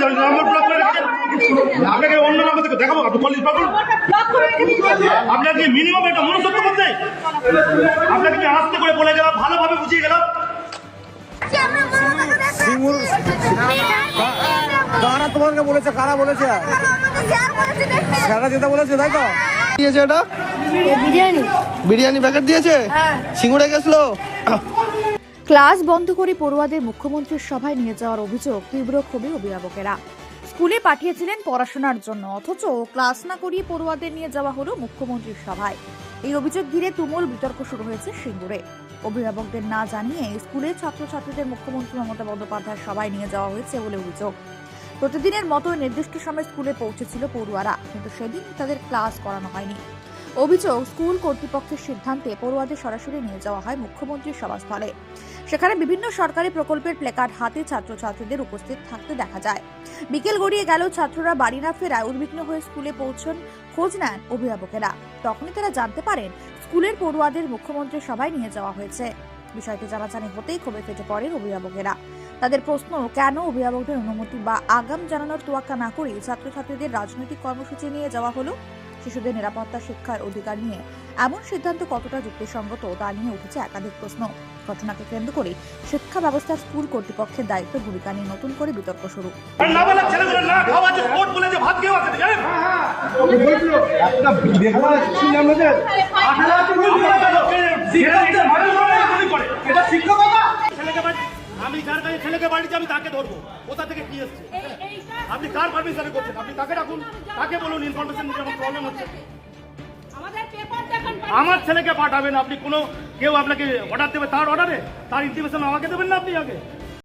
তুই নম্বর ব্লক করে রেখেছেন, আপনাকে অন্য নম্বর থেকে দেখাবো, আপনি কলেজ পাবেন। আপনার কি মিনিমাম একটা মনুষ্যত্ব করতে, আপনাকে কি আস্তে করে বলে গেলাম, ভালোভাবে বুঝিয়ে গেলাম। কারা তোমাকে বলেছে, কারা বলেছে? যেটা বলেছে তাই তো দিয়েছে। এটা বিরিয়ানি প্যাকেট দিয়েছে, সিঙ্গুরে গেছিল। ক্লাস বন্ধ করে পড়ুয়াদের মুখ্যমন্ত্রীর সভায় নিয়ে যাওয়ার অভিযোগ, তীব্র ক্ষোভে অভিভাবকেরা। স্কুলে পাঠিয়েছিলেন পড়াশোনার জন্য, অথচ ক্লাস না করিয়ে পড়ুয়াদের নিয়ে যাওয়া হলো মুখ্যমন্ত্রীর সভায়। এই অভিযোগ ঘিরে তুমুল বিতর্ক শুরু হয়েছে সিঙ্গুরে। অভিভাবকদের না জানিয়ে স্কুলের ছাত্রছাত্রীদের মুখ্যমন্ত্রী মমতা বন্দ্যোপাধ্যায়ের সভায় নিয়ে যাওয়া হয়েছে বলে অভিযোগ। প্রতিদিনের মতো নির্দিষ্ট সময় স্কুলে পৌঁছেছিল পড়ুয়ারা, কিন্তু সেদিন তাদের ক্লাস করানো হয়নি। অভিযোগ, স্কুল কর্তৃপক্ষের সিদ্ধান্তে পড়ুয়াদের সরাসরি নিয়ে যাওয়া হয় মুখ্যমন্ত্রীর সভাস্থলে। সেখানে বিভিন্ন সরকারি প্রকল্পের প্ল্যাকার্ড হাতে ছাত্রছাত্রীদের উপস্থিত থাকতে দেখা যায়। বিকেল গড়িয়ে গেল, ছাত্ররা বাড়ি না ফেরায় উদ্বিগ্ন হয়ে স্কুলে পৌঁছন। খোঁজ নেন অভিভাবকেরা, তখনই তারা জানতে পারেন স্কুলের পড়ুয়াদের মুখ্যমন্ত্রীর সভায় নিয়ে যাওয়া হয়েছে। বিষয়টি জানাজানি হতেই ক্ষোভে ফেটে পড়েন অভিভাবকেরা। তাদের প্রশ্ন, কেন অভিভাবকদের অনুমতি বা আগাম জানানোর তোয়াক্কা না করে ছাত্রছাত্রীদের রাজনৈতিক কর্মসূচি নিয়ে যাওয়া হলো? শিশুদের নিরাপত্তা, শিক্ষার অধিকার নিয়ে এমন সিদ্ধান্ত কতটা যুক্তিসঙ্গত তা নিয়ে উঠেছে একাধিক প্রশ্ন। ঘটনাকে কেন্দ্র করে শিক্ষা ব্যবস্থা, স্কুল কর্তৃপক্ষের দায়িত্ব ভূমিকা নিয়ে নতুন করে বিতর্ক শুরু। আমি যার কাছে ছেলেকে বাড়িতে আমি তাকে ধরবো, কোথা থেকে কি এসছে, আপনি কার পারমিশনে করছেন? আপনি তাকে রাখুন, তাকে বলুন ইনফরমেশন যেমন প্রবলেম হচ্ছে। আমার ছেলেকে পাঠাবেন আপনি, কোনো কেউ আপনাকে অর্ডার দেবে, তার অর্ডারে তার ইনফরমেশন আমাকে দেবেন না আপনি আগে।